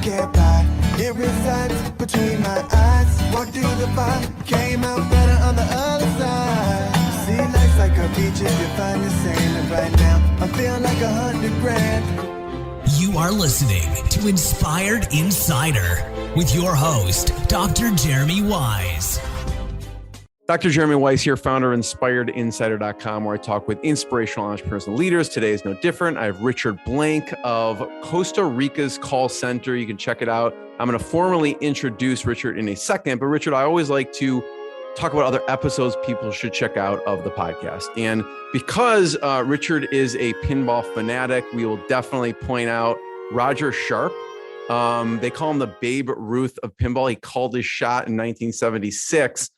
get by. It resides between my eyes. Walked through the fire, came out better on the other side. See, life's like a beach if you find the sand. And right now, I feel like 100 grand. You are listening to Inspired Insider with your host, Dr. Jeremy Wise. Dr. Jeremy Weiss here, founder of InspiredInsider.com, where I talk with inspirational entrepreneurs and leaders. Today is no different. I have Richard Blank of Costa Rica's call center. You can check it out. I'm going to formally introduce Richard in a second. But Richard, I always like to talk about other episodes people should check out of the podcast. And because Richard is a pinball fanatic, we will definitely point out Roger Sharp. They call him the Babe Ruth of pinball. He called his shot in 1976.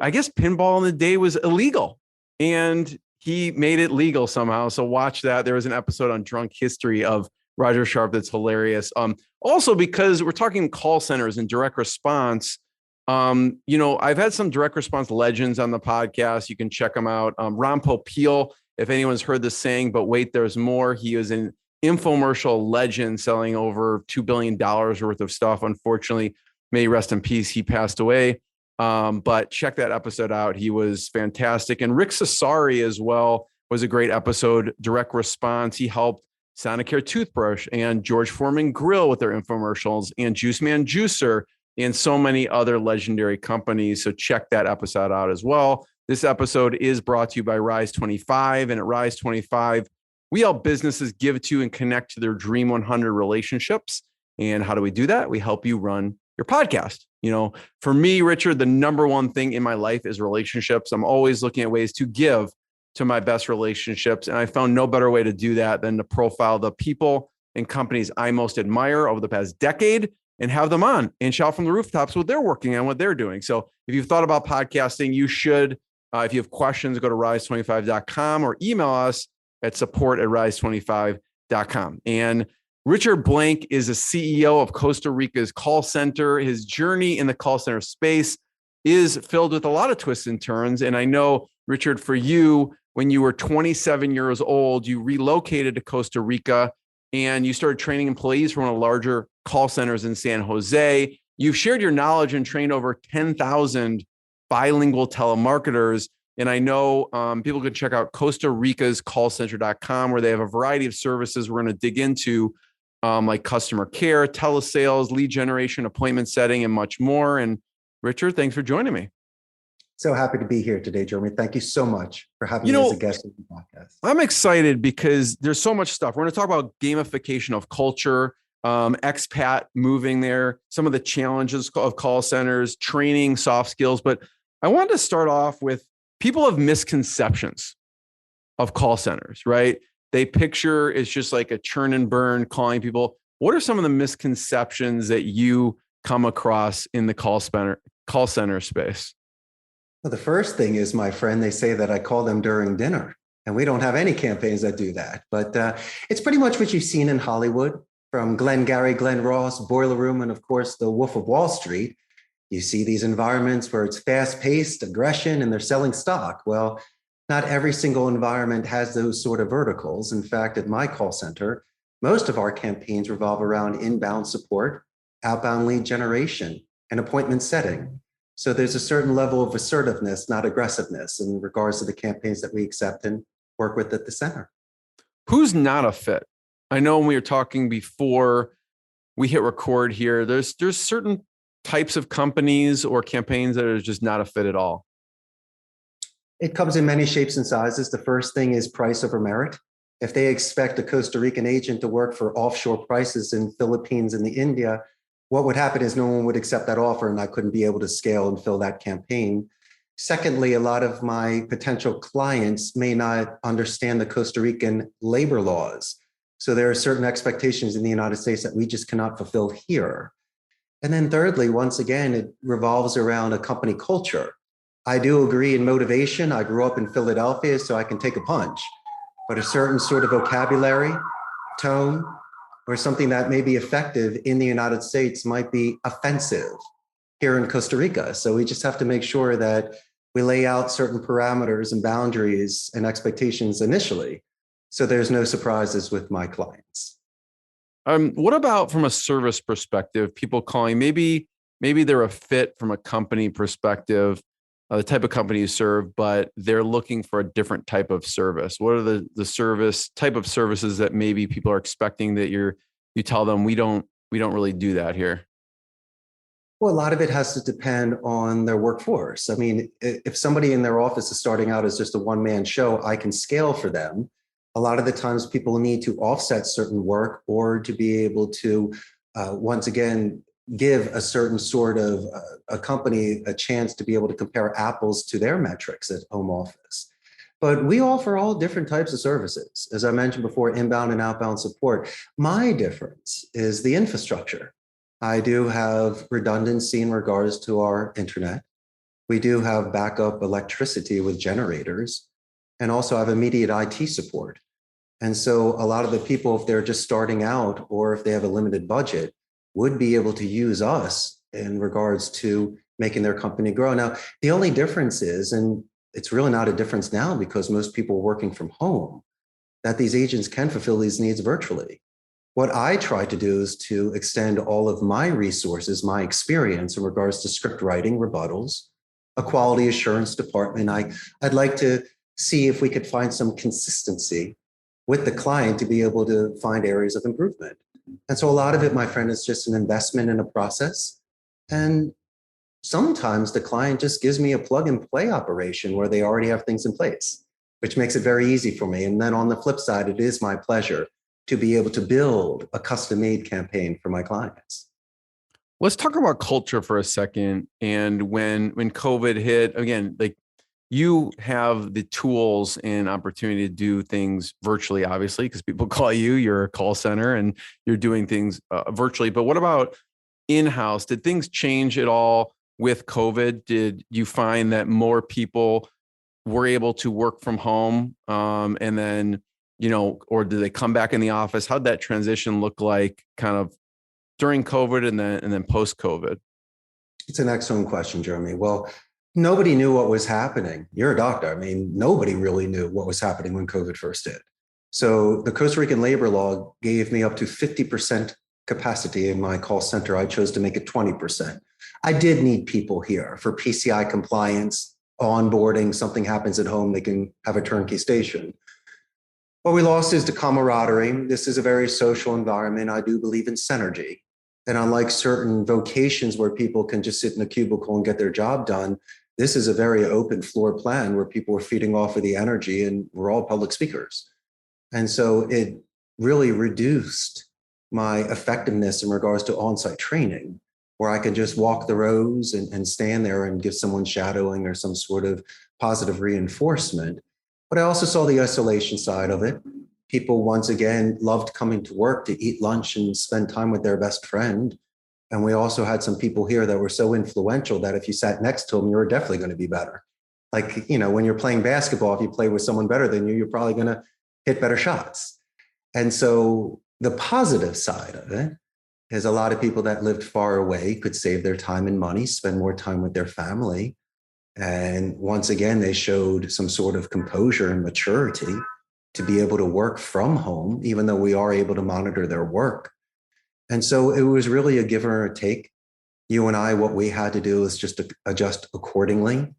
I guess pinball in the day was illegal and he made it legal somehow. So watch that. There was an episode on Drunk History of Roger Sharp that's hilarious. Also because we're talking call centers and direct response. I've had some direct response legends on the podcast. You can check them out. Ron Popeil, if anyone's heard the saying, but wait, there's more. He was an infomercial legend selling over $2 billion worth of stuff. Unfortunately, may he rest in peace. He passed away. But check that episode out. He was fantastic. And Rick Cesari as well was a great episode. Direct response. He helped Sonicare Toothbrush and George Foreman Grill with their infomercials and Juice Man Juicer and so many other legendary companies. So check that episode out as well. This episode is brought to you by Rise 25. And at Rise 25, we help businesses give to and connect to their Dream 100 relationships. And how do we do that? We help you run your podcast. For me, Richard, the number one thing in my life is relationships. I'm always looking at ways to give to my best relationships. And I found no better way to do that than to profile the people and companies I most admire over the past decade and have them on and shout from the rooftops what they're working on, what they're doing. So if you've thought about podcasting, you should. If you have questions, go to rise25.com or email us at support@rise25.com. And Richard Blank is a CEO of Costa Rica's call center. His journey in the call center space is filled with a lot of twists and turns. And I know, Richard, for you, when you were 27 years old, you relocated to Costa Rica and you started training employees for one of the larger call centers in San Jose. You've shared your knowledge and trained over 10,000 bilingual telemarketers. And I know people can check out Costa Rica's callcenter.com, where they have a variety of services we're going to dig into, like customer care, telesales, lead generation, appointment setting, and much more. And Richard, thanks for joining me. So happy to be here today, Jeremy. Thank you so much for having me as a guest on the podcast. I'm excited because there's so much stuff. We're going to talk about gamification of culture, expat moving there, some of the challenges of call centers, training, soft skills. But I wanted to start off with people have misconceptions of call centers, right? They picture it's just like a churn and burn calling people. What are some of the misconceptions that you come across in the call center space? Well, the first thing is, my friend, they say that I call them during dinner, and we don't have any campaigns that do that. But it's pretty much what you've seen in Hollywood, from Glengarry, Glen Ross, Boiler Room, and of course, The Wolf of Wall Street. You see these environments where it's fast-paced, aggression, and they're selling stock. Well, not every single environment has those sort of verticals. In fact, at my call center, most of our campaigns revolve around inbound support, outbound lead generation, and appointment setting. So there's a certain level of assertiveness, not aggressiveness, in regards to the campaigns that we accept and work with at the center. Who's not a fit? I know when we were talking before we hit record here, there's certain types of companies or campaigns that are just not a fit at all. It comes in many shapes and sizes. The first thing is price over merit. If they expect a Costa Rican agent to work for offshore prices in Philippines and India, what would happen is no one would accept that offer and I couldn't be able to scale and fill that campaign. Secondly, a lot of my potential clients may not understand the Costa Rican labor laws. So there are certain expectations in the United States that we just cannot fulfill here. And then thirdly, once again, it revolves around a company culture. I do agree in motivation. I grew up in Philadelphia, so I can take a punch. But a certain sort of vocabulary, tone, or something that may be effective in the United States might be offensive here in Costa Rica. So we just have to make sure that we lay out certain parameters and boundaries and expectations initially, so there's no surprises with my clients. What about from a service perspective? People calling, maybe they're a fit from a company perspective, the type of company you serve, but they're looking for a different type of service. What are the service type of services that maybe people are expecting that you tell them we don't really do that here? Well, a lot of it has to depend on their workforce. I mean, if somebody in their office is starting out as just a one-man show, I can scale for them. A lot of the times people need to offset certain work or to be able to, once again, give a certain sort of a company a chance to be able to compare apples to their metrics at home office. But we offer all different types of services. As I mentioned before, inbound and outbound support. My difference is the infrastructure. I do have redundancy in regards to our internet. We do have backup electricity with generators, and also have immediate IT support. And so a lot of the people, if they're just starting out or if they have a limited budget, would be able to use us in regards to making their company grow. Now, the only difference is, and it's really not a difference now because most people are working from home, that these agents can fulfill these needs virtually. What I try to do is to extend all of my resources, my experience in regards to script writing, rebuttals, a quality assurance department. I'd like to see if we could find some consistency with the client to be able to find areas of improvement. And so a lot of it, my friend, is just an investment in a process. And sometimes the client just gives me a plug and play operation where they already have things in place, which makes it very easy for me. And then on the flip side, it is my pleasure to be able to build a custom-made campaign for my clients. Let's talk about culture for a second. And when COVID hit, again, like you have the tools and opportunity to do things virtually, obviously, because people call you, you're a call center and you're doing things virtually. But what about in-house? Did things change at all with COVID? Did you find that more people were able to work from home and then, or do they come back in the office? How'd that transition look like kind of during COVID and then post-COVID? It's an excellent question, Jeremy. Well, nobody knew what was happening. You're a doctor. I mean, nobody really knew what was happening when COVID first hit. So the Costa Rican labor law gave me up to 50% capacity in my call center. I chose to make it 20%. I did need people here for PCI compliance, onboarding. Something happens at home, they can have a turnkey station. What we lost is the camaraderie. This is a very social environment. I do believe in synergy. And unlike certain vocations where people can just sit in a cubicle and get their job done, this is a very open floor plan where people are feeding off of the energy and we're all public speakers. And so it really reduced my effectiveness in regards to on-site training, where I could just walk the rows and stand there and give someone shadowing or some sort of positive reinforcement. But I also saw the isolation side of it. People, once again, loved coming to work to eat lunch and spend time with their best friend. And we also had some people here that were so influential that if you sat next to them, you were definitely going to be better. Like, when you're playing basketball, if you play with someone better than you, you're probably going to hit better shots. And so the positive side of it is a lot of people that lived far away could save their time and money, spend more time with their family. And once again, they showed some sort of composure and maturity to be able to work from home, even though we are able to monitor their work. And so it was really a give or a take. You and I, what we had to do is just to adjust accordingly.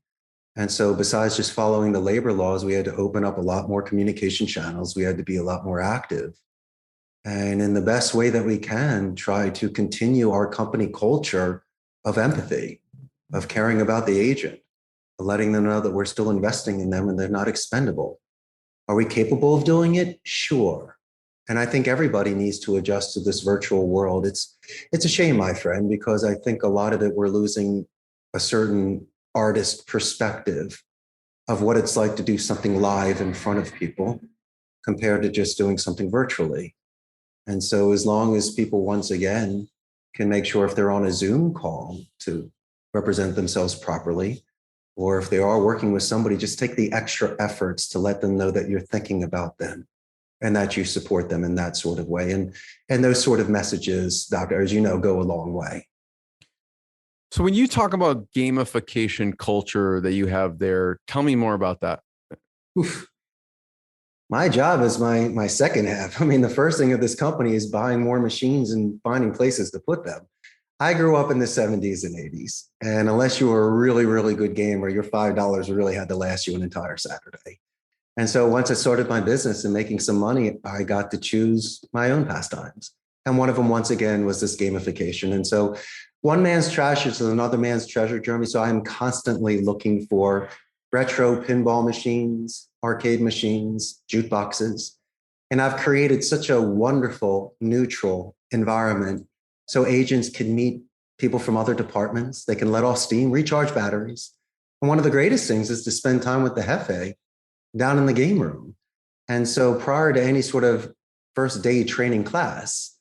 And so besides just following the labor laws, we had to open up a lot more communication channels. We had to be a lot more active. And in the best way that we can, try to continue our company culture of empathy, of caring about the agent, of letting them know that we're still investing in them and they're not expendable. Are we capable of doing it? Sure. And I think everybody needs to adjust to this virtual world. It's a shame, my friend, because I think a lot of it, we're losing a certain artist perspective of what it's like to do something live in front of people compared to just doing something virtually. And so as long as people, once again, can make sure if they're on a Zoom call to represent themselves properly, or if they are working with somebody, just take the extra efforts to let them know that you're thinking about them and that you support them in that sort of way. And those sort of messages, Doctor, as you know, go a long way. So when you talk about gamification culture that you have there, tell me more about that. Oof. My job is my second half. I mean, the first thing of this company is buying more machines and finding places to put them. I grew up in the 70s and 80s. And unless you were a really, really good gamer, your $5 really had to last you an entire Saturday. And so once I started my business and making some money, I got to choose my own pastimes. And one of them, once again, was this gamification. And so one man's trash is another man's treasure, Jeremy. So I'm constantly looking for retro pinball machines, arcade machines, jukeboxes. And I've created such a wonderful, neutral environment so agents can meet people from other departments. They can let off steam, recharge batteries. And one of the greatest things is to spend time with the jefe down in the game room. And so prior to any sort of first day training class,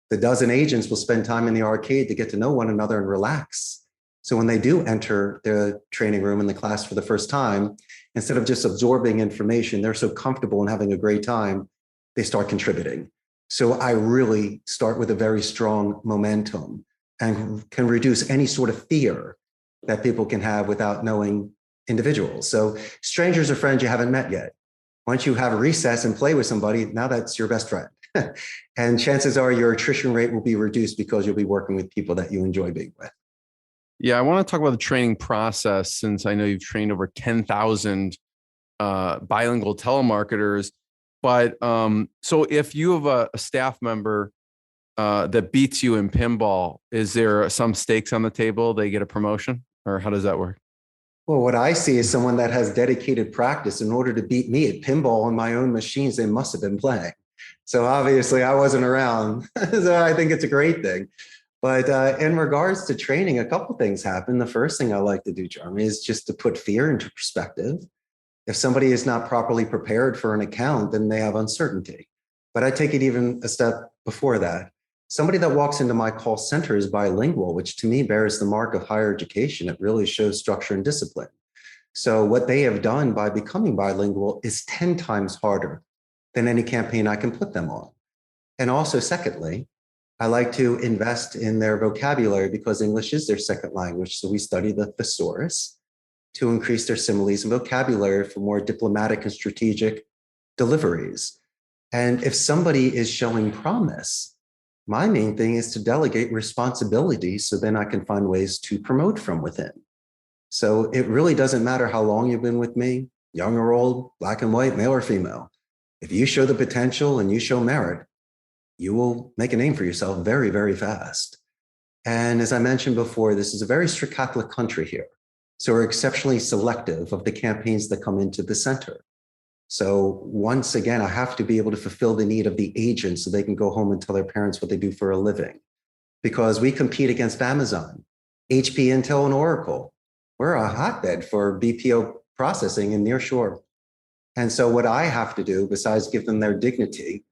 the dozen agents will spend time in the arcade to get to know one another and relax. So when they do enter the training room in the class for the first time, instead of just absorbing information, they're so comfortable and having a great time, they start contributing. So I really start with a very strong momentum and can reduce any sort of fear that people can have without knowing individuals. So strangers are friends you haven't met yet. Once you have a recess and play with somebody, now that's your best friend. And chances are your attrition rate will be reduced because you'll be working with people that you enjoy being with. Yeah, I want to talk about the training process since I know you've trained over 10,000 bilingual telemarketers. But so if you have a staff member that beats you in pinball, is there some stakes on the table? They get a promotion, or how does that work? Well, what I see is someone that has dedicated practice. In order to beat me at pinball on my own machines, they must have been playing. So obviously I wasn't around. So I think it's a great thing. But in regards to training, a couple of things happen. The first thing I like to do, Jeremy, is just to put fear into perspective. If somebody is not properly prepared for an account, then they have uncertainty. But I take it even a step before that. Somebody that walks into my call center is bilingual, which to me bears the mark of higher education. It really shows structure and discipline. So what they have done by becoming bilingual is 10 times harder than any campaign I can put them on. And also, secondly, I like to invest in their vocabulary because English is their second language. So we study the thesaurus to increase their similes and vocabulary for more diplomatic and strategic deliveries. And if somebody is showing promise, my main thing is to delegate responsibility so then I can find ways to promote from within. So it really doesn't matter how long you've been with me, young or old, black and white, male or female. If you show the potential and you show merit, you will make a name for yourself very, very fast. And as I mentioned before, this is a very strict Catholic country here. So we're exceptionally selective of the campaigns that come into the center. So once again, I have to be able to fulfill the need of the agent so they can go home and tell their parents what they do for a living. Because we compete against Amazon, HP, Intel, and Oracle. We're a hotbed for BPO processing in nearshore. And so what I have to do, besides give them their dignity,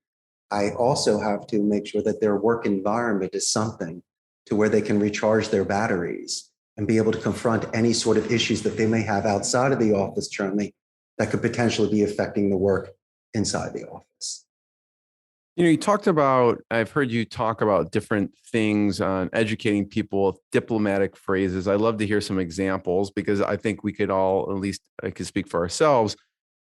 I also have to make sure that their work environment is something to where they can recharge their batteries and be able to confront any sort of issues that they may have outside of the office currently that could potentially be affecting the work inside the office. You know, you talked about, I've heard you talk about different things on educating people with diplomatic phrases. I love to hear some examples because I think we could all, at least I could speak for ourselves,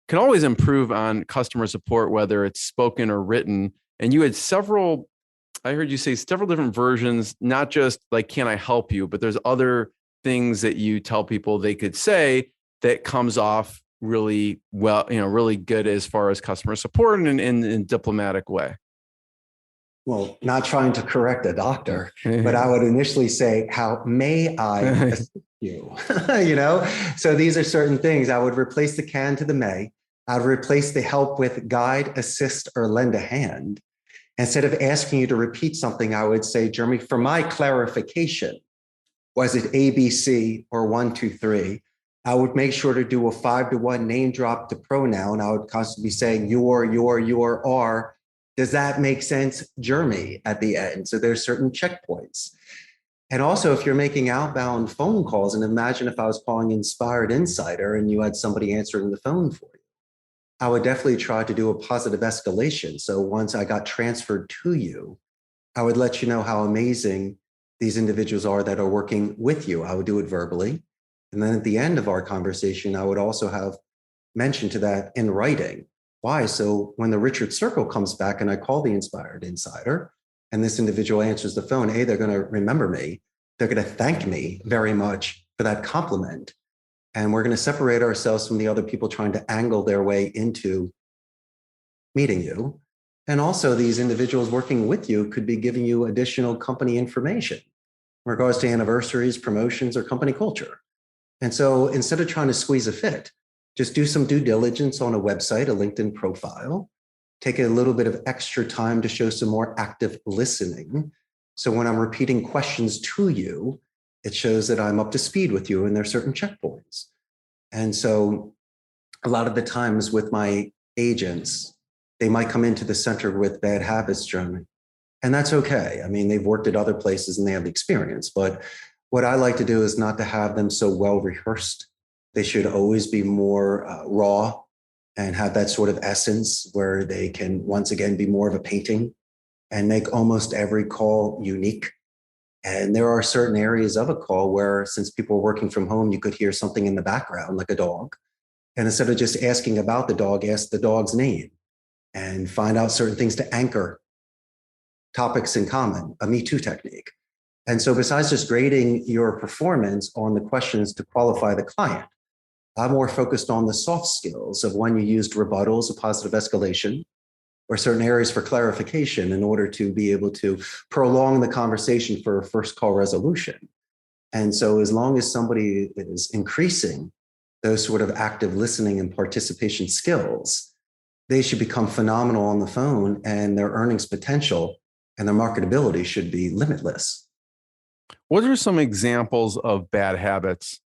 can always improve on customer support, whether it's spoken or written. And you had several, I heard you say several different versions, not just like, can I help you? But there's other things that you tell people they could say that comes off really well, you know, really good as far as customer support and in a diplomatic way. Well, not trying to correct a doctor, but I would initially say, how may I assist you? You know, so these are certain things. I would replace the can to the may. I would replace the help with guide, assist, or lend a hand. Instead of asking you to repeat something, I would say, Jeremy, for my clarification, was it A, B, C, or 1, 2, 3? I would make sure to do a 5-to-1 name drop to pronoun. I would constantly be saying your, are. Does that make sense, Jeremy, at the end? So there's certain checkpoints. And also, if you're making outbound phone calls, and imagine if I was calling Inspired Insider and you had somebody answering the phone for you, I would definitely try to do a positive escalation. So once I got transferred to you, I would let you know how amazing these individuals are that are working with you. I would do it verbally. And then at the end of our conversation, I would also have mentioned to that in writing, Why? So when the Richard Circle comes back and I call the Inspired Insider and this individual answers the phone, A, they're going to remember me. They're going to thank me very much for that compliment. And we're going to separate ourselves from the other people trying to angle their way into meeting you. And also these individuals working with you could be giving you additional company information in regards to anniversaries, promotions, or company culture. And so instead of trying to squeeze a fit, just do some due diligence on a website, a LinkedIn profile, take a little bit of extra time to show some more active listening. So when I'm repeating questions to you, it shows that I'm up to speed with you and there's certain checkpoints. And so a lot of the times with my agents, they might come into the center with bad habits, Jeremy. And that's okay. I mean, they've worked at other places and they have the experience. But what I like to do is not to have them so well rehearsed. They should always be more raw and have that sort of essence where they can once again be more of a painting and make almost every call unique. And there are certain areas of a call where, since people are working from home, you could hear something in the background like a dog. And instead of just asking about the dog, ask the dog's name and find out certain things to anchor topics in common, a Me Too technique. And so besides just grading your performance on the questions to qualify the client, I'm more focused on the soft skills of when you used rebuttals, a positive escalation, or certain areas for clarification in order to be able to prolong the conversation for a first call resolution. And so as long as somebody is increasing those sort of active listening and participation skills, they should become phenomenal on the phone, and their earnings potential and their marketability should be limitless. What are some examples of bad habits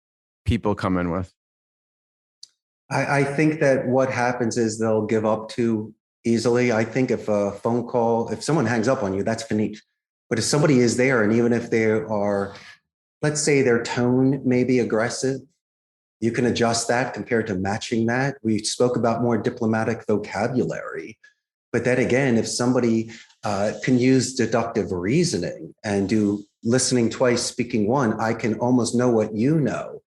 people come in with? I think that what happens is they'll give up too easily. I think if a phone call, if someone hangs up on you, that's finite. But if somebody is there, and even if they are, let's say their tone may be aggressive, you can adjust that compared to matching that. We spoke about more diplomatic vocabulary. But then again, if somebody can use deductive reasoning and do listening twice, speaking one, I can almost know what you know,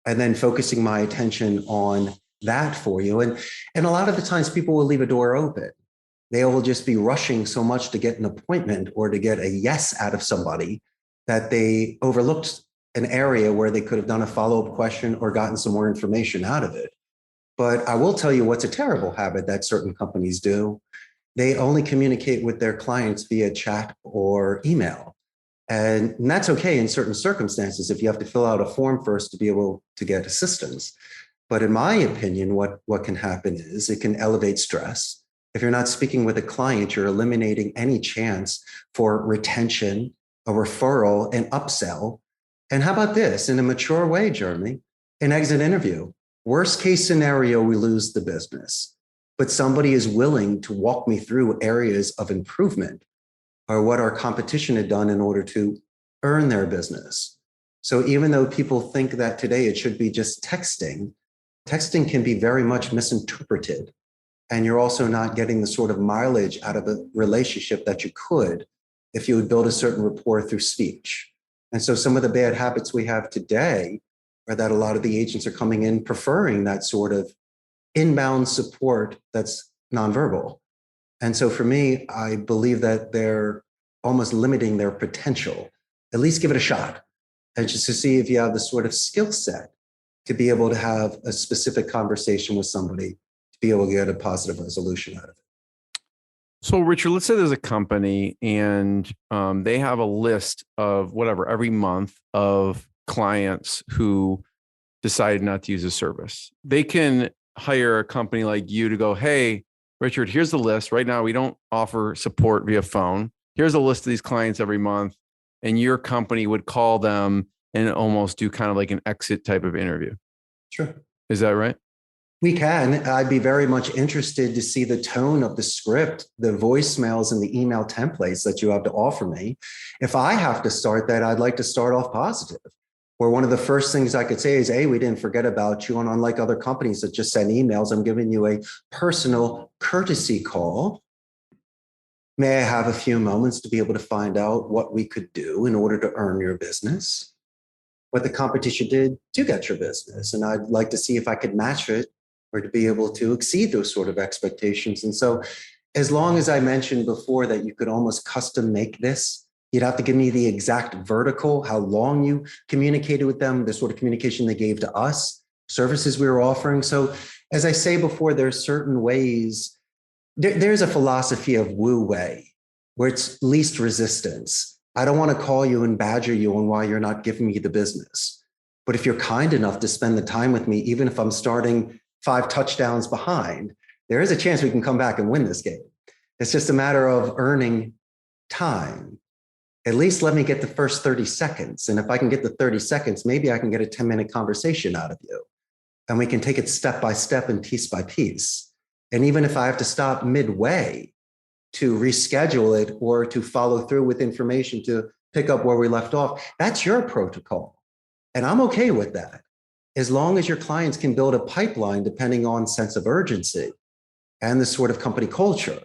and then focusing my attention on that for you. And a lot of the times people will leave a door open. They will just be rushing so much to get an appointment or to get a yes out of somebody that they overlooked an area where they could have done a follow-up question or gotten some more information out of it. But I will tell you what's a terrible habit that certain companies do. They only communicate with their clients via chat or email. And that's okay in certain circumstances if you have to fill out a form first to be able to get assistance. But in my opinion, what can happen is it can elevate stress. If you're not speaking with a client, you're eliminating any chance for retention, a referral, an upsell. And how about this? In a mature way, Jeremy, an exit interview. Worst case scenario, we lose the business. But somebody is willing to walk me through areas of improvement or what our competition had done in order to earn their business. So even though people think that today it should be just texting, texting can be very much misinterpreted. And you're also not getting the sort of mileage out of a relationship that you could if you would build a certain rapport through speech. And so some of the bad habits we have today are that a lot of the agents are coming in preferring that sort of inbound support that's nonverbal. And so for me, I believe that they're almost limiting their potential. At least give it a shot, and just to see if you have the sort of skill set to be able to have a specific conversation with somebody to be able to get a positive resolution out of it. So, Richard, let's say there's a company and they have a list of whatever every month of clients who decided not to use a service. They can hire a company like you to go, hey, Richard, here's the list. Right now, we don't offer support via phone. Here's a list of these clients every month. And your company would call them and almost do kind of like an exit type of interview. Sure. Is that right? We can. I'd be very much interested to see the tone of the script, the voicemails and the email templates that you have to offer me. If I have to start that, I'd like to start off positive, where one of the first things I could say is, hey, we didn't forget about you. And unlike other companies that just send emails, I'm giving you a personal courtesy call. May I have a few moments to be able to find out what we could do in order to earn your business, what the competition did to get your business. And I'd like to see if I could match it or to be able to exceed those sort of expectations. And so as long as I mentioned before that you could almost custom make this, you'd have to give me the exact vertical, how long you communicated with them, the sort of communication they gave to us, services we were offering. So as I say before, there's certain ways, there's a philosophy of Wu Wei, where it's least resistance. I don't want to call you and badger you on why you're not giving me the business. But if you're kind enough to spend the time with me, even if I'm starting 5 touchdowns behind, there is a chance we can come back and win this game. It's just a matter of earning time. At least let me get the first 30 seconds. And if I can get the 30 seconds, maybe I can get a 10-minute conversation out of you. And we can take it step by step and piece by piece. And even if I have to stop midway to reschedule it or to follow through with information to pick up where we left off, that's your protocol. And I'm okay with that, as long as your clients can build a pipeline depending on sense of urgency and the sort of company culture.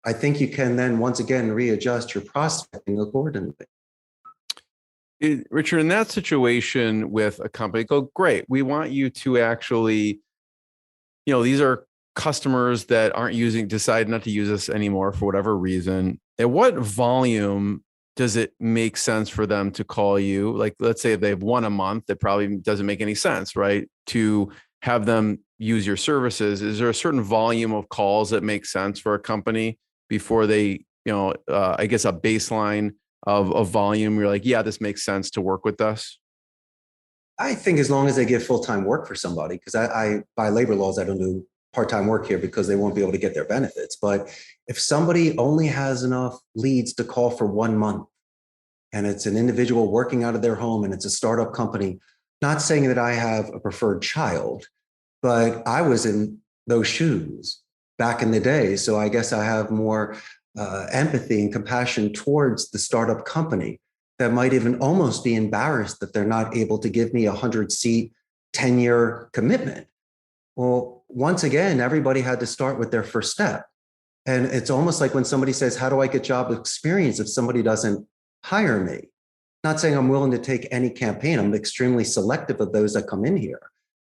I think you can then once again readjust your prospecting accordingly. Richard, in that situation with a company, go, great, we want you to actually, these are customers that decide not to use us anymore for whatever reason. At what volume does it make sense for them to call you? Like, let's say if they've won a month, that probably doesn't make any sense, right? To have them use your services. Is there a certain volume of calls that make sense for a company before they, I guess a baseline of volume, you're like, yeah, this makes sense to work with us? I think as long as they give full-time work for somebody, because I by labor laws, I don't do part-time work here because they won't be able to get their benefits. But if somebody only has enough leads to call for 1 month, and it's an individual working out of their home and it's a startup company, not saying that I have a preferred child, but I was in those shoes back in the day. So I guess I have more empathy and compassion towards the startup company that might even almost be embarrassed that they're not able to give me a 100-seat, 10-year commitment. Well, once again, everybody had to start with their first step. And it's almost like when somebody says, how do I get job experience if somebody doesn't hire me? Not saying I'm willing to take any campaign. I'm extremely selective of those that come in here.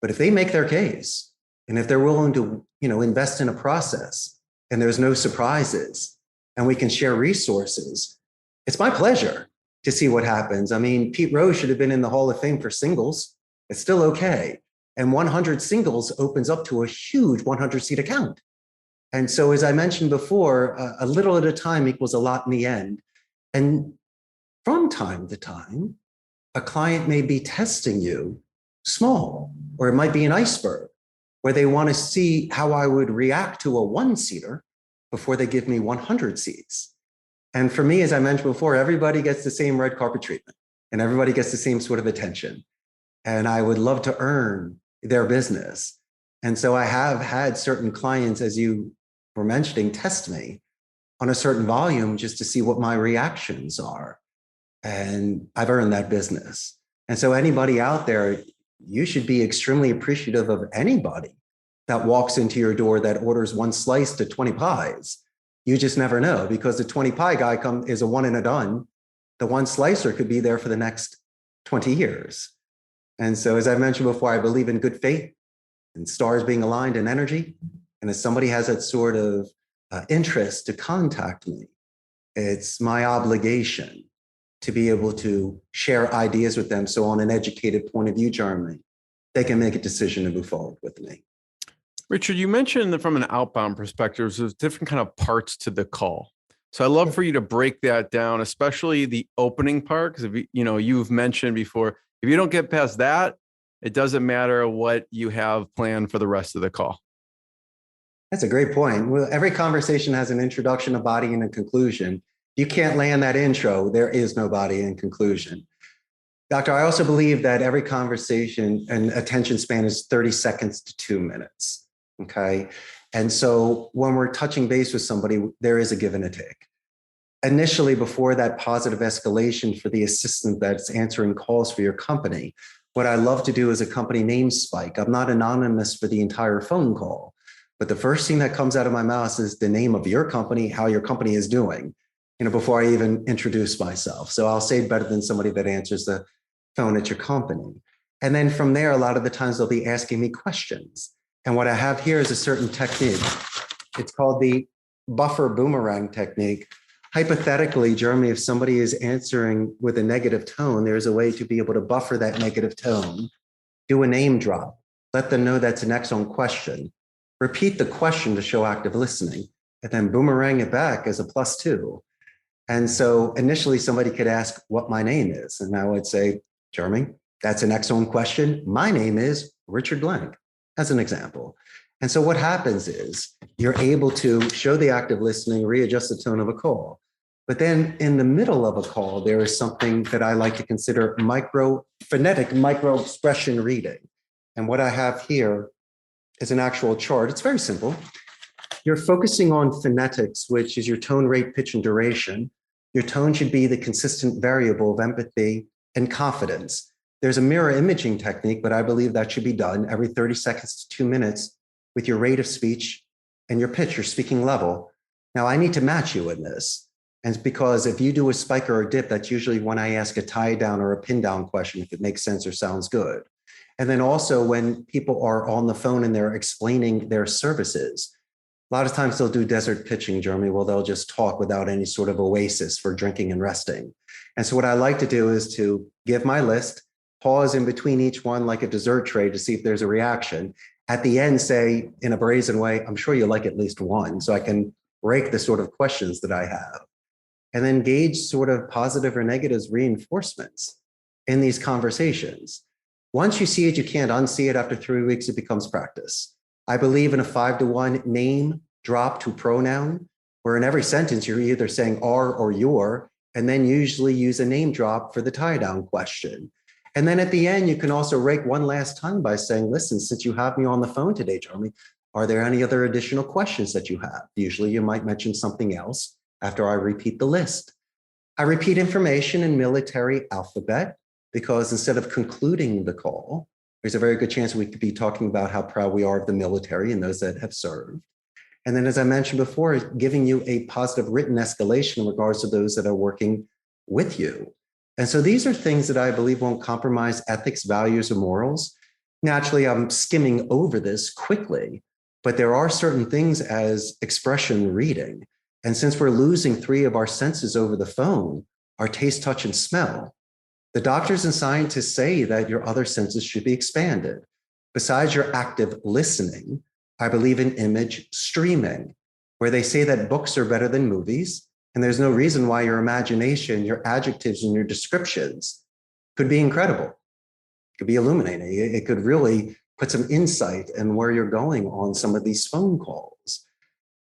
But if they make their case, and if they're willing to, invest in a process, and there's no surprises, and we can share resources, it's my pleasure to see what happens. I mean, Pete Rose should have been in the Hall of Fame for singles. It's still okay. And 100 singles opens up to a huge 100-seat account. And so, as I mentioned before, a little at a time equals a lot in the end. And from time to time, a client may be testing you small, or it might be an iceberg where they want to see how I would react to a 1-seater before they give me 100 seats. And for me, as I mentioned before, everybody gets the same red carpet treatment and everybody gets the same sort of attention. And I would love to earn their business. And so I have had certain clients, as you were mentioning, test me on a certain volume just to see what my reactions are. And I've earned that business. And so anybody out there, you should be extremely appreciative of anybody that walks into your door that orders 1 slice to 20 pies. You just never know, because the 20 pie guy is a one and a done. The 1 slicer could be there for the next 20 years. And so, as I mentioned before, I believe in good faith and stars being aligned in energy. And if somebody has that sort of interest to contact me, it's my obligation to be able to share ideas with them. So on an educated point of view, Jeremy, they can make a decision and move forward with me. Richard, you mentioned that from an outbound perspective, there's different kind of parts to the call. So I'd love for you to break that down, especially the opening part, because you've mentioned before, if you don't get past that, it doesn't matter what you have planned for the rest of the call. That's a great point. Well, every conversation has an introduction, a body, and a conclusion. You can't land that intro, there is no body and conclusion. Doctor, I also believe that every conversation and attention span is 30 seconds to 2 minutes. Okay. And so when we're touching base with somebody, there is a give and a take. Initially, before that positive escalation for the assistant that's answering calls for your company, what I love to do is a company name spike. I'm not anonymous for the entire phone call, but the first thing that comes out of my mouth is the name of your company, how your company is doing, before I even introduce myself. So I'll say it better than somebody that answers the phone at your company. And then from there, a lot of the times they'll be asking me questions. And what I have here is a certain technique. It's called the buffer boomerang technique. Hypothetically, Jeremy, if somebody is answering with a negative tone, there's a way to be able to buffer that negative tone, do a name drop, let them know that's an excellent question, repeat the question to show active listening, and then boomerang it back as a +2. And so initially somebody could ask what my name is. And I would say, Jeremy, that's an excellent question. My name is Richard Blank, as an example. And so what happens is you're able to show the active listening, readjust the tone of a call. But then in the middle of a call, there is something that I like to consider phonetic micro expression reading. And what I have here is an actual chart. It's very simple. You're focusing on phonetics, which is your tone, rate, pitch, and duration. Your tone should be the consistent variable of empathy and confidence. There's a mirror imaging technique, but I believe that should be done every 30 seconds to 2 minutes with your rate of speech and your pitch, your speaking level. Now, I need to match you in this. And it's because if you do a spike or a dip, that's usually when I ask a tie down or a pin down question, if it makes sense or sounds good. And then also when people are on the phone and they're explaining their services, a lot of times they'll do desert pitching, Jeremy, well, they'll just talk without any sort of oasis for drinking and resting. And so what I like to do is to give my list, pause in between each one like a dessert tray to see if there's a reaction. At the end, say in a brazen way, I'm sure you like at least one, so I can break the sort of questions that I have. And then gauge sort of positive or negative reinforcements in these conversations. Once you see it, you can't unsee it. After 3 weeks, it becomes practice. I believe in a 5-to-1 name drop to pronoun, where in every sentence you're either saying are or your, and then usually use a name drop for the tie down question. And then at the end, you can also rake one last time by saying, listen, since you have me on the phone today, Jeremy, are there any other additional questions that you have? Usually you might mention something else after I repeat the list. I repeat information in military alphabet because instead of concluding the call, there's a very good chance we could be talking about how proud we are of the military and those that have served. And then, as I mentioned before, giving you a positive written escalation in regards to those that are working with you. And so these are things that I believe won't compromise ethics, values, or morals. Naturally, I'm skimming over this quickly, but there are certain things as expression reading. And since we're losing 3 of our senses over the phone, our taste, touch, and smell, the doctors and scientists say that your other senses should be expanded. Besides your active listening, I believe in image streaming, where they say that books are better than movies. And there's no reason why your imagination, your adjectives, and your descriptions could be incredible. It could be illuminating. It could really put some insight in where you're going on some of these phone calls.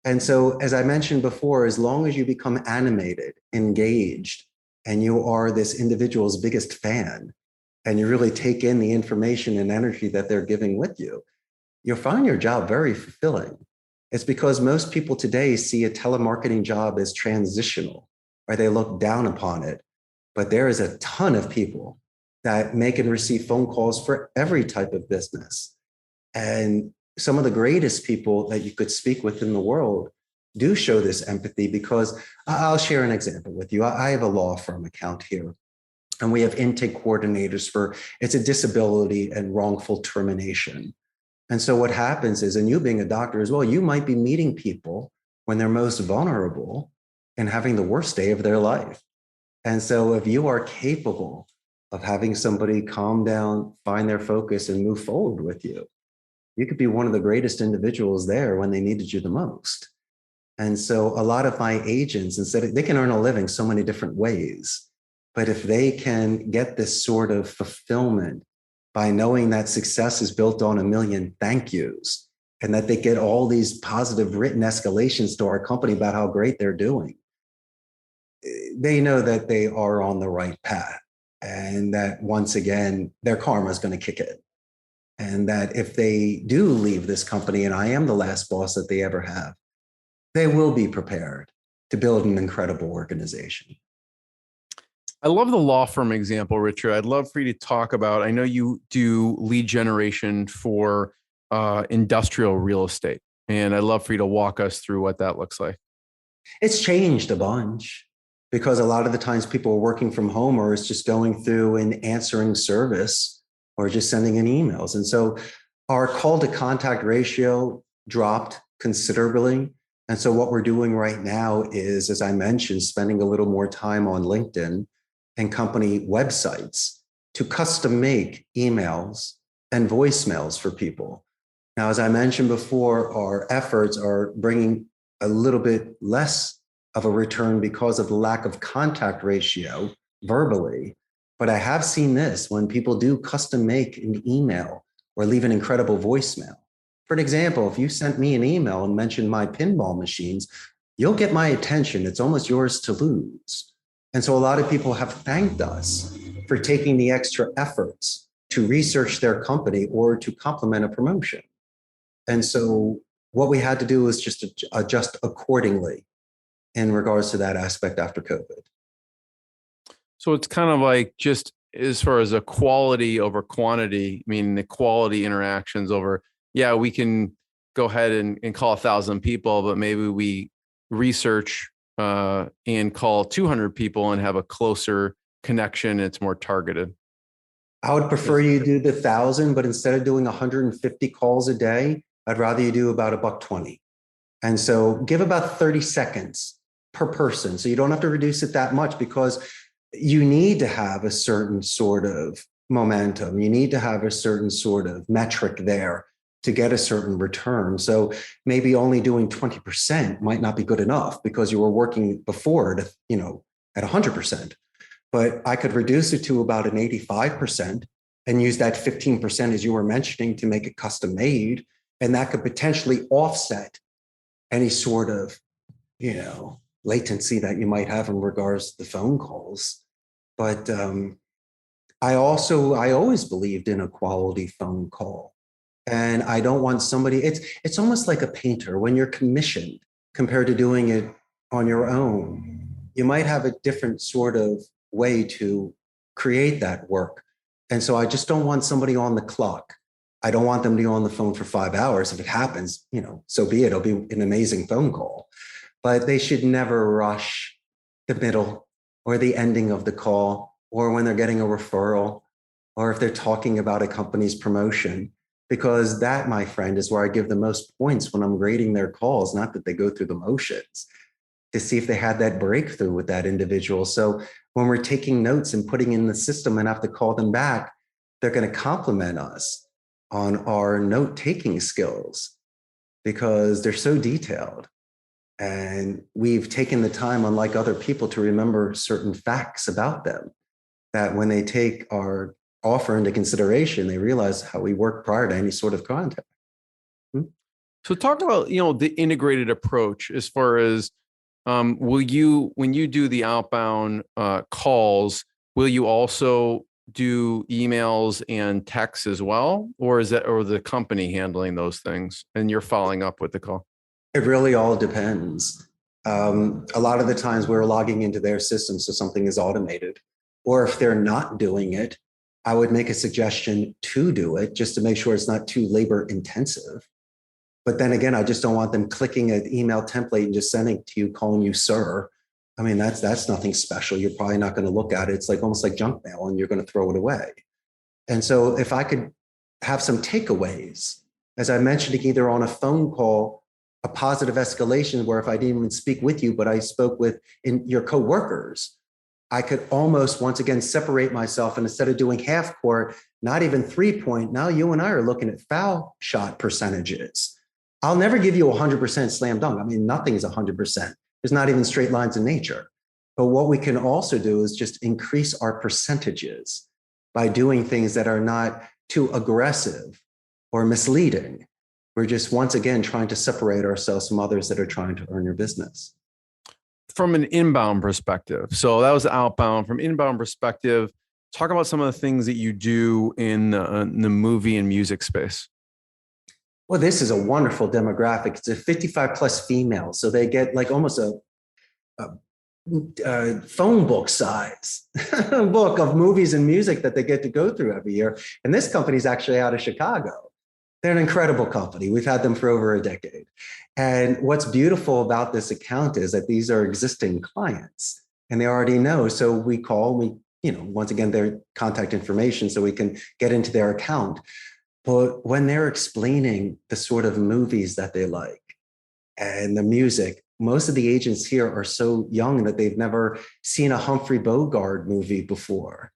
And so, as I mentioned before, as long as you become animated, engaged, and you are this individual's biggest fan, and you really take in the information and energy that they're giving with you, you'll find your job very fulfilling. It's because most people today see a telemarketing job as transitional, or they look down upon it. But there is a ton of people that make and receive phone calls for every type of business. And some of the greatest people that you could speak with in the world do show this empathy, because I'll share an example with you. I have a law firm account here, and we have intake coordinators for, it's a disability and wrongful termination. And so what happens is, and you being a doctor as well, you might be meeting people when they're most vulnerable and having the worst day of their life. And so if you are capable of having somebody calm down, find their focus, and move forward with you, you could be one of the greatest individuals there when they needed you the most. And so a lot of my agents, they can earn a living so many different ways, but if they can get this sort of fulfillment by knowing that success is built on a million thank yous, and that they get all these positive written escalations to our company about how great they're doing, they know that they are on the right path, and that once again, their karma is going to kick in. And that if they do leave this company, and I am the last boss that they ever have, they will be prepared to build an incredible organization. I love the law firm example, Richard. I'd love for you to talk about, I know you do lead generation for industrial real estate, and I'd love for you to walk us through what that looks like. It's changed a bunch because a lot of the times people are working from home, or it's just going through an answering service or just sending in emails. And so Our call to contact ratio dropped considerably. And so what we're doing right now is, as I mentioned, spending a little more time on LinkedIn and company websites to custom make emails and voicemails for people. Now, as I mentioned before, our efforts are bringing a little bit less of a return because of the lack of contact ratio verbally. But I have seen this when people do custom make an email or leave an incredible voicemail. For an example, if you sent me an email and mentioned my pinball machines, you'll get my attention. It's almost yours to lose. And so a lot of people have thanked us for taking the extra efforts to research their company or to complement a promotion. And so what we had to do was just adjust accordingly in regards to that aspect after COVID. So it's kind of like, just as far as a quality over quantity, I mean, the quality interactions over, yeah, we can go ahead and call 1,000 people, but maybe we research and call 200 people and have a closer connection. It's more targeted. I would prefer you do the 1,000, but instead of doing 150 calls a day, I'd rather you do about $120. And so give about 30 seconds per person. So you don't have to reduce it that much, because you need to have a certain sort of momentum. You need to have a certain sort of metric there to get a certain return. So maybe only doing 20% might not be good enough because you were working before at 100%. But I could reduce it to about an 85% and use that 15%, as you were mentioning, to make it custom made. And that could potentially offset any sort of, latency that you might have in regards to the phone calls. But I always believed in a quality phone call. And I don't want somebody, it's almost like a painter. When you're commissioned compared to doing it on your own, you might have a different sort of way to create that work. And so I just don't want somebody on the clock. I don't want them to be on the phone for 5 hours. If it happens, so be it. It'll be an amazing phone call. But they should never rush the middle or the ending of the call, or when they're getting a referral, or if they're talking about a company's promotion, because that, my friend, is where I give the most points when I'm grading their calls, not that they go through the motions, to see if they had that breakthrough with that individual. So when we're taking notes and putting in the system and have to call them back, they're going to compliment us on our note-taking skills because they're so detailed. And we've taken the time, unlike other people, to remember certain facts about them, that when they take our offer into consideration, they realize how we work prior to any sort of contact. So talk about, the integrated approach as far as, when you do the outbound calls, will you also do emails and texts as well? Or is the company handling those things and you're following up with the call? It really all depends. A lot of the times we're logging into their system, so something is automated. Or if they're not doing it, I would make a suggestion to do it just to make sure it's not too labor intensive. But then again, I just don't want them clicking an email template and just sending it to you, calling you sir. I mean, that's nothing special. You're probably not going to look at it. It's like almost like junk mail, and you're going to throw it away. And so if I could have some takeaways, as I mentioned, either on a phone call, a positive escalation where if I didn't even speak with you, but I spoke with your coworkers, I could almost once again separate myself, and instead of doing half court, not even 3-point, now you and I are looking at foul shot percentages. I'll never give you 100% slam dunk. I mean, nothing is 100%. There's not even straight lines in nature. But what we can also do is just increase our percentages by doing things that are not too aggressive or misleading. We're just once again trying to separate ourselves from others that are trying to earn your business. From an inbound perspective. So that was outbound. From inbound perspective, talk about some of the things that you do in the movie and music space. Well, this is a wonderful demographic. It's a 55 plus female. So they get like almost a phone book size book of movies and music that they get to go through every year. And this company is actually out of Chicago. They're an incredible company. We've had them for over a decade. And what's beautiful about this account is that these are existing clients and they already know. So we call, once again, their contact information so we can get into their account. But when they're explaining the sort of movies that they like and the music, most of the agents here are so young that they've never seen a Humphrey Bogart movie before,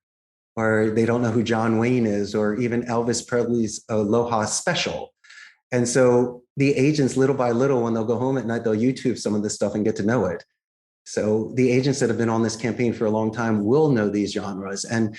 or they don't know who John Wayne is, or even Elvis Presley's Aloha Special. And so the agents, little by little, when they'll go home at night, they'll YouTube some of this stuff and get to know it. So the agents that have been on this campaign for a long time will know these genres. And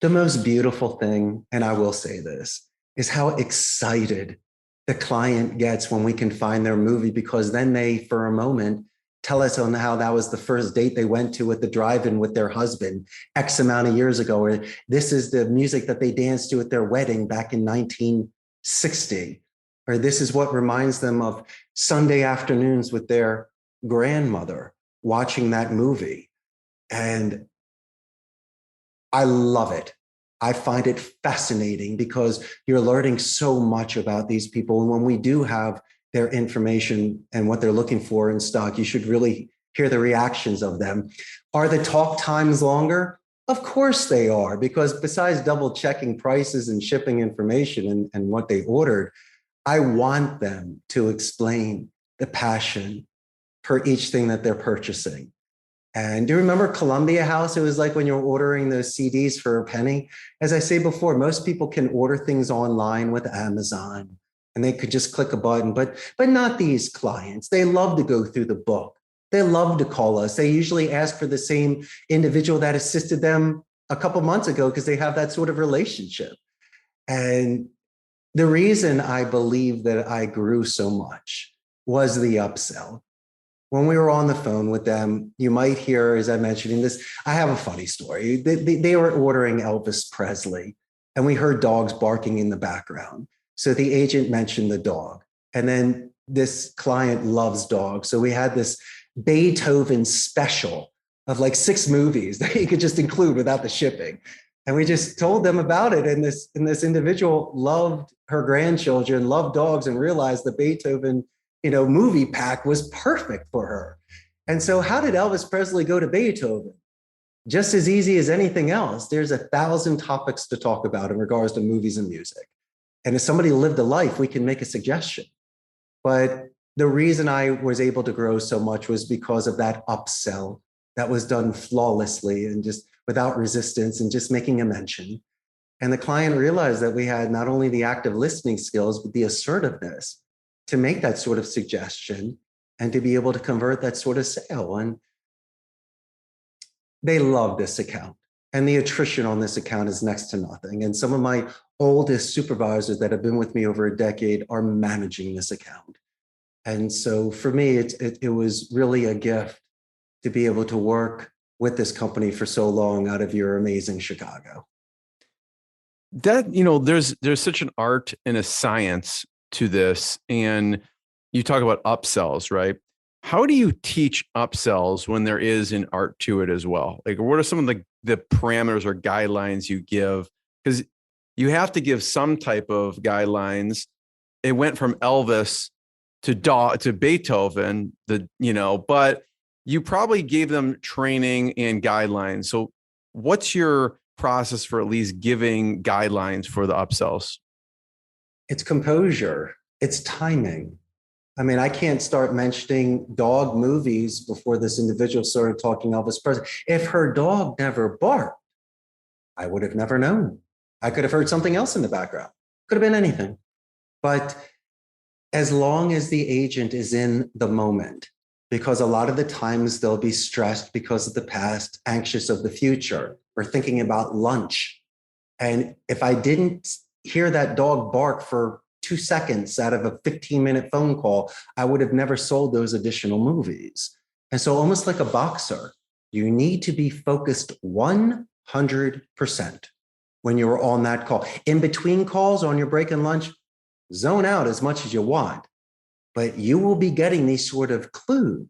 the most beautiful thing, and I will say this, is how excited the client gets when we can find their movie, because then they, for a moment, tell us on how that was the first date they went to at the drive-in with their husband X amount of years ago, or this is the music that they danced to at their wedding back in 1960, or this is what reminds them of Sunday afternoons with their grandmother watching that movie. And I love it. I find it fascinating because you're learning so much about these people. And when we do have their information and what they're looking for in stock, you should really hear the reactions of them. Are the talk times longer? Of course they are, because besides double checking prices and shipping information and what they ordered, I want them to explain the passion for each thing that they're purchasing. And do you remember Columbia House? It was like when you were ordering those CDs for a penny. As I say before, most people can order things online with Amazon and they could just click a button, but not these clients. They love to go through the book. They love to call us. They usually ask for the same individual that assisted them a couple months ago because they have that sort of relationship. And the reason I believe that I grew so much was the upsell. When we were on the phone with them, you might hear, as I mentioned in this, I have a funny story. They were ordering Elvis Presley, and we heard dogs barking in the background. So the agent mentioned the dog. And then this client loves dogs. So we had this Beethoven special of like 6 movies that you could just include without the shipping. And we just told them about it. And this individual loved her grandchildren, loved dogs, and realized the Beethoven movie pack was perfect for her. And so how did Elvis Presley go to Beethoven? Just as easy as anything else. There's 1,000 topics to talk about in regards to movies and music. And if somebody lived a life, we can make a suggestion. But the reason I was able to grow so much was because of that upsell that was done flawlessly and just without resistance and just making a mention. And the client realized that we had not only the active listening skills, but the assertiveness to make that sort of suggestion and to be able to convert that sort of sale. And they love this account. And the attrition on this account is next to nothing. And some of my oldest supervisors that have been with me over a decade are managing this account. And so for me, it was really a gift to be able to work with this company for so long out of your amazing Chicago. That, there's such an art and a science to this. And you talk about upsells, right? How do you teach upsells when there is an art to it as well? Like, what are some of the parameters or guidelines you give? Because you have to give some type of guidelines. It went from Elvis to Beethoven, but you probably gave them training and guidelines. So what's your process for at least giving guidelines for the upsells? It's composure. It's timing. I mean, I can't start mentioning dog movies before this individual started talking Elvis Presley. If her dog never barked, I would have never known. I could have heard something else in the background. Could have been anything. But as long as the agent is in the moment, because a lot of the times they'll be stressed because of the past, anxious of the future, or thinking about lunch. And if I didn't hear that dog bark for 2 seconds out of a 15-minute phone call, I would have never sold those additional movies. And so almost like a boxer, you need to be focused 100% when you're on that call. In between calls, on your break and lunch, zone out as much as you want, but you will be getting these sort of clues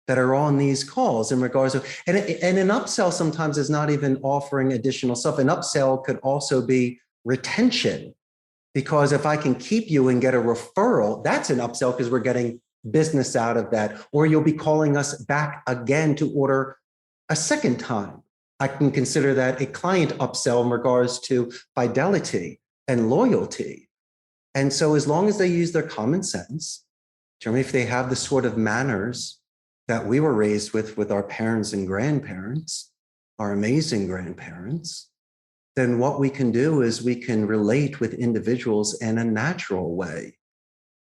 that are on these calls in regards to, and an upsell sometimes is not even offering additional stuff. An upsell could also be retention, because if I can keep you and get a referral, that's an upsell because we're getting business out of that. Or you'll be calling us back again to order a second time. I can consider that a client upsell in regards to fidelity. and loyalty. And so as long as they use their common sense, Jeremy, if they have the sort of manners that we were raised with our parents and grandparents, our amazing grandparents, then what we can do is we can relate with individuals in a natural way.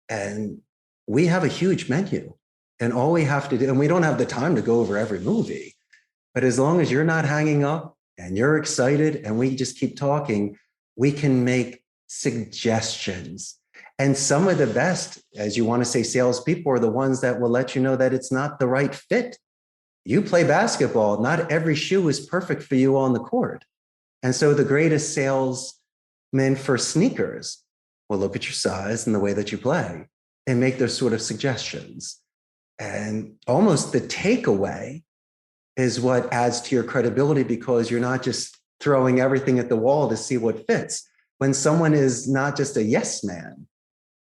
And we have a huge menu, and all we have to do, and we don't have the time to go over every movie, but as long as you're not hanging up and you're excited and we just keep talking, we can make suggestions. And some of the best, as you want to say, salespeople are the ones that will let you know that it's not the right fit. You play basketball, not every shoe is perfect for you on the court. And so the greatest salesmen for sneakers will look at your size and the way that you play and make those sort of suggestions. And almost the takeaway is what adds to your credibility, because you're not just throwing everything at the wall to see what fits. When someone is not just a yes man,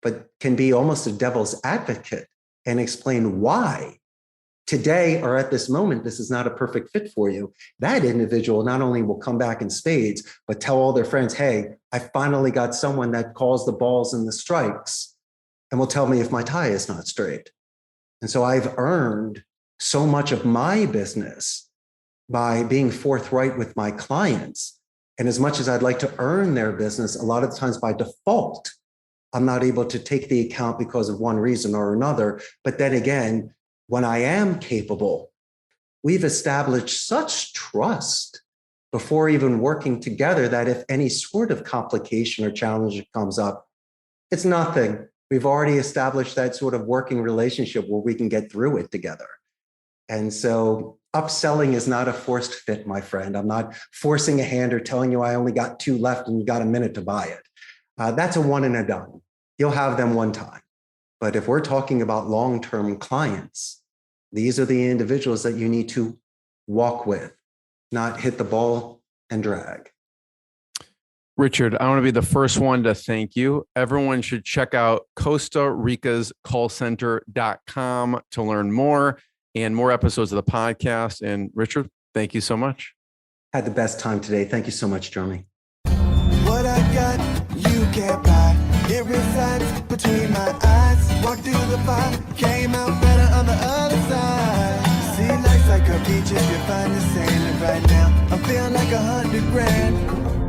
but can be almost a devil's advocate and explain why today or at this moment, this is not a perfect fit for you, that individual not only will come back in spades, but tell all their friends, hey, I finally got someone that calls the balls and the strikes and will tell me if my tie is not straight. And so I've earned so much of my business by being forthright with my clients. And as much as I'd like to earn their business, a lot of times by default, I'm not able to take the account because of one reason or another. But then again, when I am capable, we've established such trust before even working together that if any sort of complication or challenge comes up, it's nothing. We've already established that sort of working relationship where we can get through it together. And so upselling is not a forced fit, my friend. I'm not forcing a hand or telling you I only got 2 left and you got a minute to buy it. That's a one and a done. You'll have them one time. But if we're talking about long-term clients, these are the individuals that you need to walk with, not hit the ball and drag. Richard, I want to be the first one to thank you. Everyone should check out Costa Rica's callcenter.com to learn more and more episodes of the podcast. And Richard, thank you so much. Had the best time today. Thank you so much, Jeremy. What I got, you can't buy. It resides between my eyes. Walked through the fire, came out better on the other side. See, life's like a beach if you find the sailing right now. I'm feeling like 100 grand.